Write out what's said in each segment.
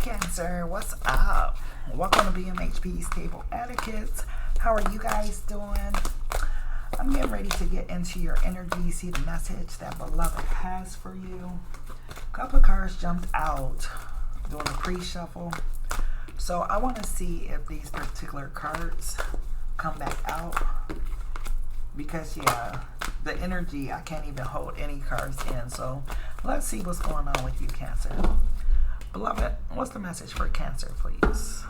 Cancer, what's up? Welcome to BMHP's Table Etiquettes. How are you guys doing? I'm getting ready to get into your energy, see the message that beloved has for you. A couple of cards jumped out doing a pre-shuffle. So I want to see if these particular cards come back out. Because, yeah, the energy, I can't even hold any cards in. So let's see what's going on with you, Cancer. Beloved, what's the message for Cancer, please?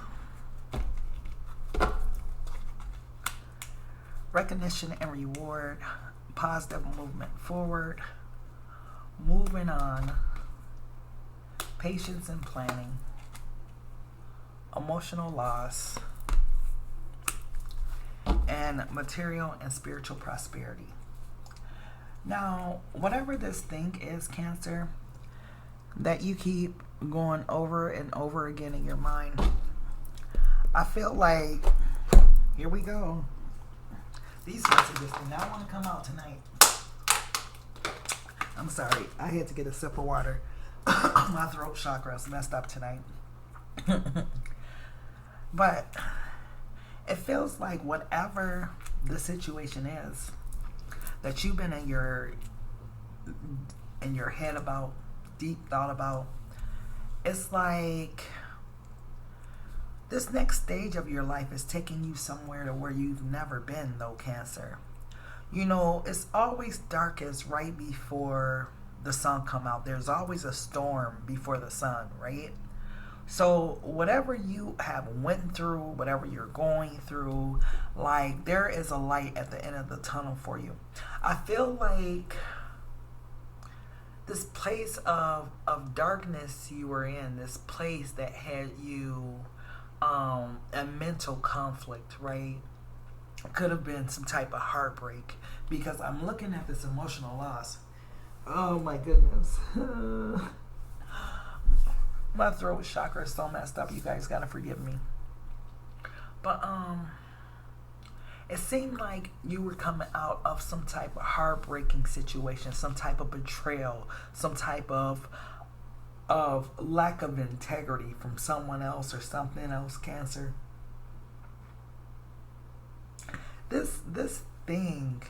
Recognition and reward, positive movement forward, moving on, patience and planning, emotional loss, and material and spiritual prosperity. Now, whatever this thing is, Cancer, that you keep going over and over again in your mind, I feel like, here we go. These messages do not want to come out tonight. I'm sorry, I had to get a sip of water. My throat chakra is messed up tonight. But it feels like whatever the situation is that you've been in your head about, deep thought about, it's like this next stage of your life is taking you somewhere to where you've never been, though, Cancer. You know, it's always darkest right before the sun come out. There's always a storm before the sun, right? So whatever you have went through, whatever you're going through, like, there is a light at the end of the tunnel for you. I feel like this place of darkness you were in, this place that had you a mental conflict, right? Could have been some type of heartbreak, because I'm looking at this emotional loss. Oh my goodness. My throat chakra is so messed up. You guys gotta forgive me. But it seemed like you were coming out of some type of heartbreaking situation, some type of betrayal, some type of lack of integrity from someone else or something else, Cancer. This thing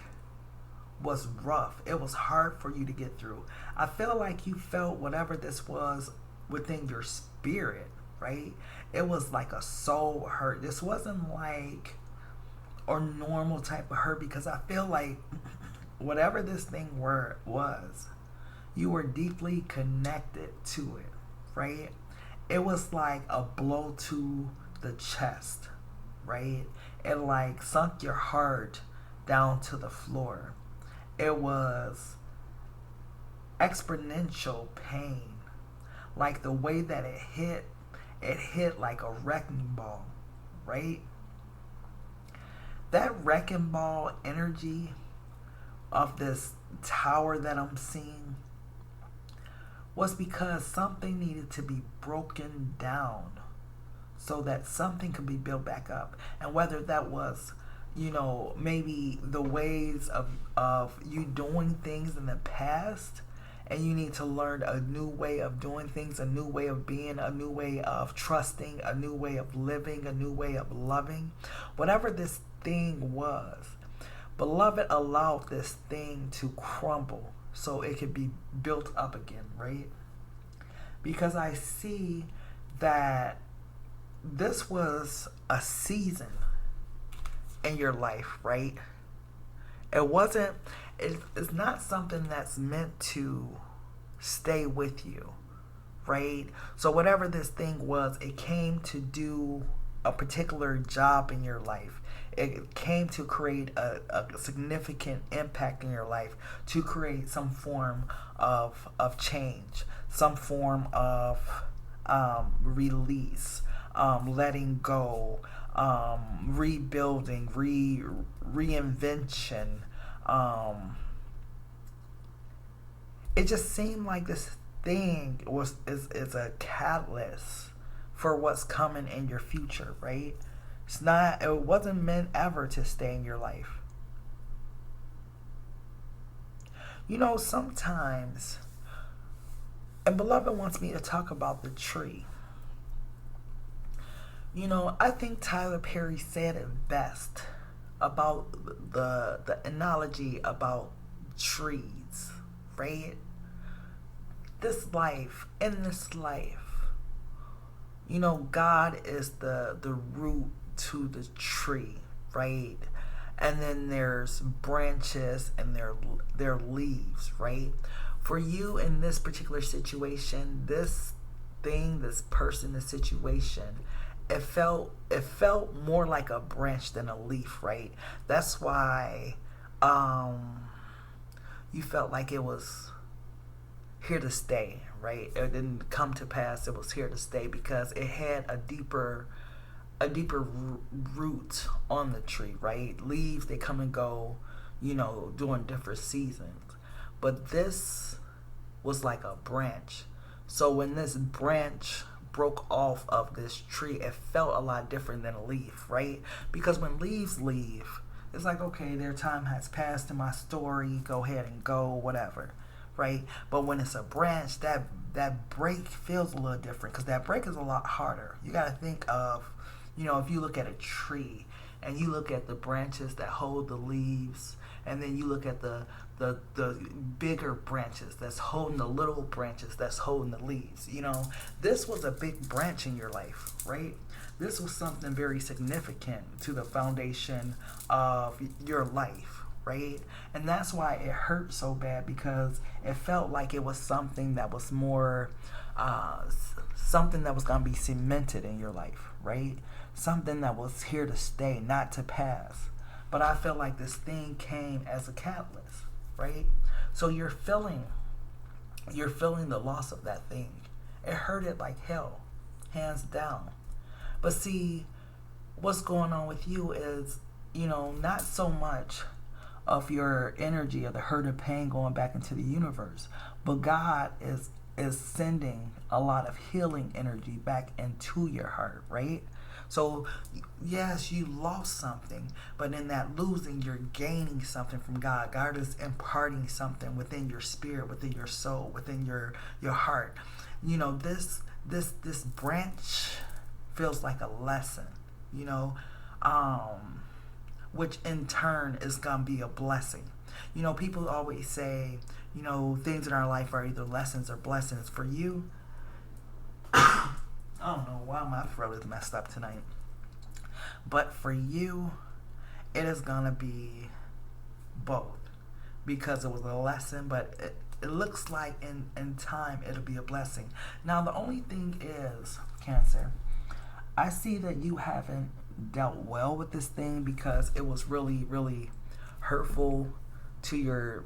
was rough. It was hard for you to get through. I feel like you felt whatever this was within your spirit, right? It was like a soul hurt. This wasn't like a normal type of hurt, because I feel like whatever this thing was, you were deeply connected to it, right? It was like a blow to the chest, right? It like sunk your heart down to the floor. It was exponential pain. Like the way that it hit like a wrecking ball, right? That wrecking ball energy of this tower that I'm seeing was because something needed to be broken down so that something could be built back up. And whether that was, you know, maybe the ways of you doing things in the past, and you need to learn a new way of doing things, a new way of being, a new way of trusting, a new way of living, a new way of loving. Whatever this thing was, beloved allowed this thing to crumble so it could be built up again, right? Because I see that this was a season in your life, right? It's not something that's meant to stay with you, right? So whatever this thing was, it came to do a particular job in your life. It came to create a significant impact in your life, to create some form of change, some form of release, letting go, rebuilding, reinvention. It just seemed like this thing is a catalyst for what's coming in your future, right? It wasn't meant ever to stay in your life. You know, sometimes, and beloved wants me to talk about the tree. You know, I think Tyler Perry said it best about the analogy about trees, right? In this life, you know, God is the root to the tree, right? And then there's branches and their leaves, right? For you in this particular situation, this person, this situation, it felt more like a branch than a leaf, right? That's why you felt like it was here to stay, right? It didn't come to pass. It was here to stay because it had a deeper root on the tree, right? Leaves, they come and go, you know, during different seasons. But this was like a branch. So when this branch broke off of this tree, it felt a lot different than a leaf, right? Because when leaves leave, it's like, okay, their time has passed in my story, go ahead and go, whatever, right? But when it's a branch, that break feels a little different because that break is a lot harder. You got to think of, you know, if you look at a tree and you look at the branches that hold the leaves, and then you look at the bigger branches that's holding the little branches that's holding the leaves. You know, this was a big branch in your life, right? This was something very significant to the foundation of your life, right? And that's why it hurt so bad, because it felt like it was something that was more, something that was going to be cemented in your life, right? Something that was here to stay, not to pass. But I feel like this thing came as a catalyst, right? So you're feeling the loss of that thing. It hurted like hell, hands down. But see, what's going on with you is, you know, not so much of your energy or the hurt and pain going back into the universe, but God is sending a lot of healing energy back into your heart, right? So yes, you lost something, but in that losing, you're gaining something from God. God is imparting something within your spirit, within your soul, within your heart. You know, this branch feels like a lesson, you know, which in turn is gonna be a blessing. You know, people always say, you know, things in our life are either lessons or blessings. For you, I don't know why my throat is messed up tonight. But for you, it is going to be both. Because it was a lesson, but it looks like in time it'll be a blessing. Now, the only thing is, Cancer, I see that you haven't dealt well with this thing because it was really, really hurtful to your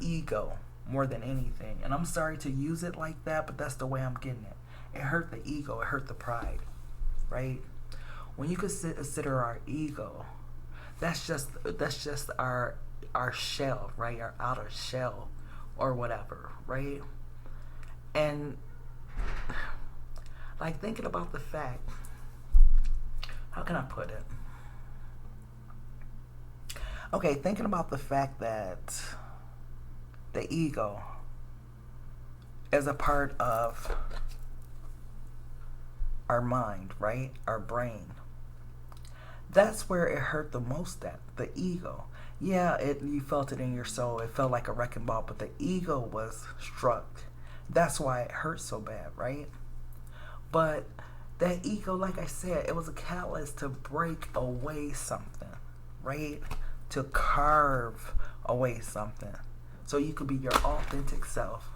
ego more than anything. And I'm sorry to use it like that, but that's the way I'm getting it. It hurt the ego. It hurt the pride, right? When you consider our ego, that's just our shell, right? Our outer shell, or whatever, right? And like thinking about the fact, how can I put it? Okay, thinking about the fact that the ego is a part of our mind, right? Our brain. That's where it hurt the most at, the ego. Yeah, you felt it in your soul. It felt like a wrecking ball, but the ego was struck. That's why it hurt so bad, right? But that ego, like I said, it was a catalyst to break away something, right? To carve away something so you could be your authentic self,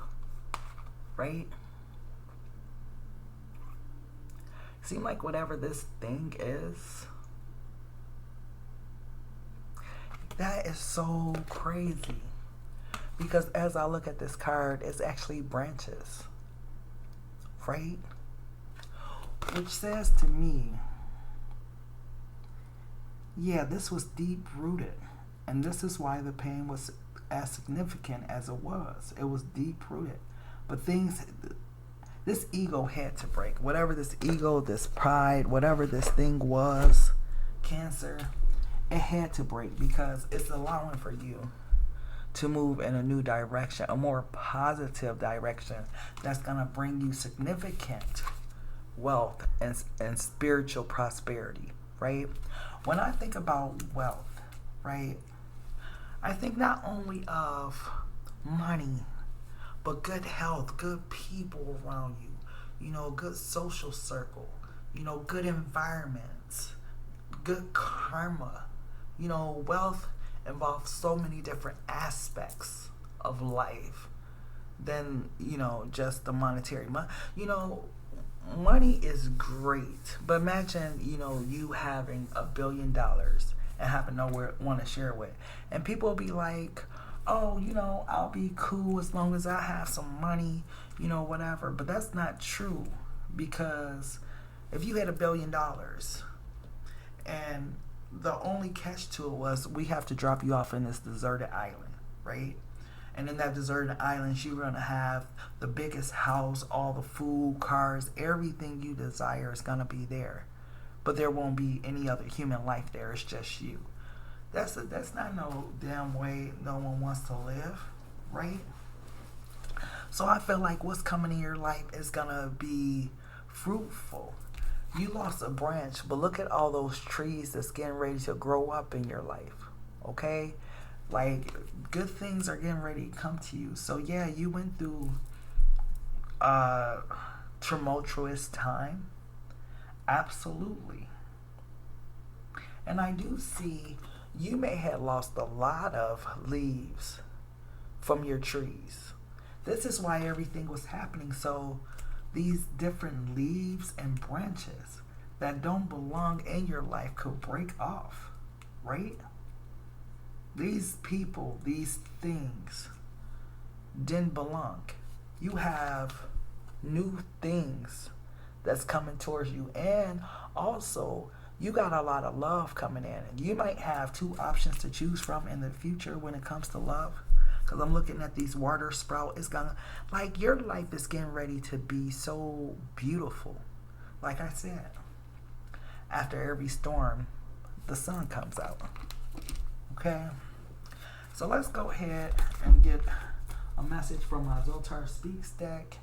right? Seem like whatever this thing is, that is so crazy. Because as I look at this card, it's actually branches, right? Which says to me, yeah, this was deep rooted. And this is why the pain was as significant as it was. It was deep rooted. But this ego had to break. Whatever this ego, this pride, whatever this thing was, Cancer, it had to break because it's allowing for you to move in a new direction, a more positive direction that's going to bring you significant wealth and spiritual prosperity, right? When I think about wealth, right, I think not only of money, but good health, good people around you, good social circle, good environments, good karma. Wealth involves so many different aspects of life than, just the monetary. Money is great, but imagine, you having $1 billion and having nowhere want to share with. And people will be like, oh, I'll be cool as long as I have some money, whatever. But that's not true, because if you had $1 billion and the only catch to it was we have to drop you off in this deserted island, right? And in that deserted island, you're going to have the biggest house, all the food, cars, everything you desire is going to be there. But there won't be any other human life there. It's just you. That's not no damn way no one wants to live, right? So I feel like what's coming in your life is going to be fruitful. You lost a branch, but look at all those trees that's getting ready to grow up in your life, okay? Like, good things are getting ready to come to you. So yeah, you went through a tumultuous time. Absolutely. And I do see you may have lost a lot of leaves from your trees. This is why everything was happening. So these different leaves and branches that don't belong in your life could break off, right? These people, these things didn't belong. You have new things that's coming towards you. And also, you got a lot of love coming in. And you might have two options to choose from in the future when it comes to love. Because I'm looking at these water sprout. It's gonna, like, your life is getting ready to be so beautiful. Like I said, after every storm, the sun comes out. Okay? So let's go ahead and get a message from my Zoltar Speaks deck.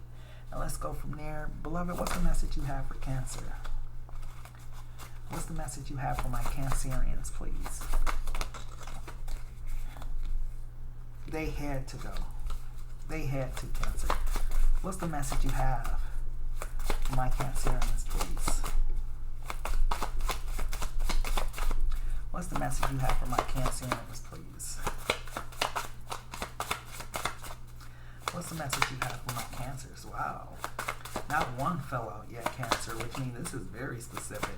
And let's go from there. Beloved, what's the message you have for Cancer? What's the message you have for my Cancerians, please? They had to go. They had to, Cancer. What's the message you have for my Cancerians, please? What's the message you have for my Cancerians, please? What's the message you have for my Cancers? Wow. Not one fell out yet, Cancer, which means this is very specific.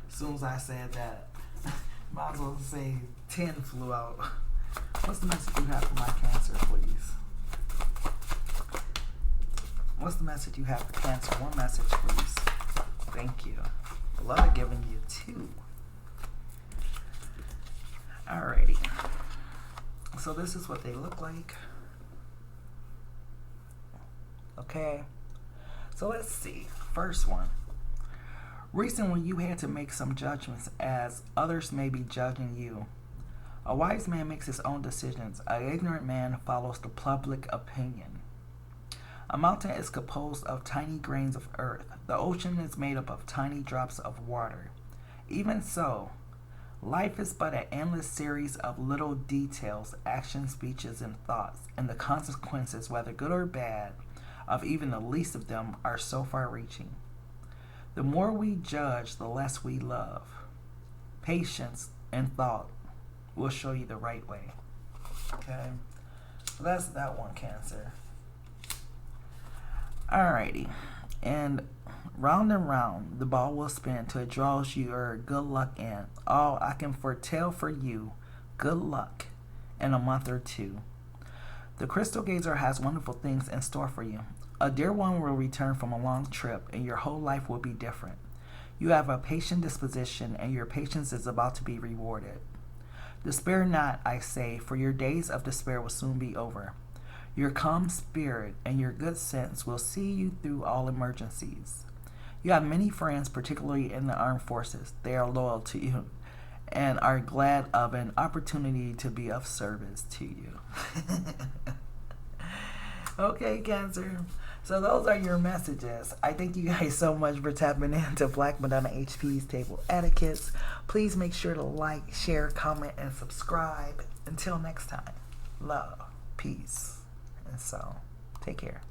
As soon as I said that, might as well say 10 flew out. What's the message you have for my Cancer, please? What's the message you have for Cancer? One message, please. Thank you. Beloved, giving you 2. Alrighty. So this is what they look like. Okay. So let's see. First one. Recently you had to make some judgments as others may be judging you. A wise man makes his own decisions. An ignorant man follows the public opinion. A mountain is composed of tiny grains of earth. The ocean is made up of tiny drops of water. Even so, life is but an endless series of little details, actions, speeches, and thoughts, and the consequences, whether good or bad, of even the least of them are so far-reaching. The more we judge, the less we love. Patience and thought will show you the right way. Okay? So that's that one, Cancer. Alrighty. And round the ball will spin till it draws your good luck in. Oh, I can foretell for you good luck in a month or 2. The Crystal Gazer has wonderful things in store for you. A dear one will return from a long trip, and your whole life will be different. You have a patient disposition, and your patience is about to be rewarded. Despair not, I say, for your days of despair will soon be over. Your calm spirit and your good sense will see you through all emergencies. You have many friends, particularly in the armed forces. They are loyal to you and are glad of an opportunity to be of service to you. Okay, Cancer. So those are your messages. I thank you guys so much for tapping into Black Madonna HP's Table Etiquettes. Please make sure to like, share, comment, and subscribe. Until next time, love, peace, and so take care.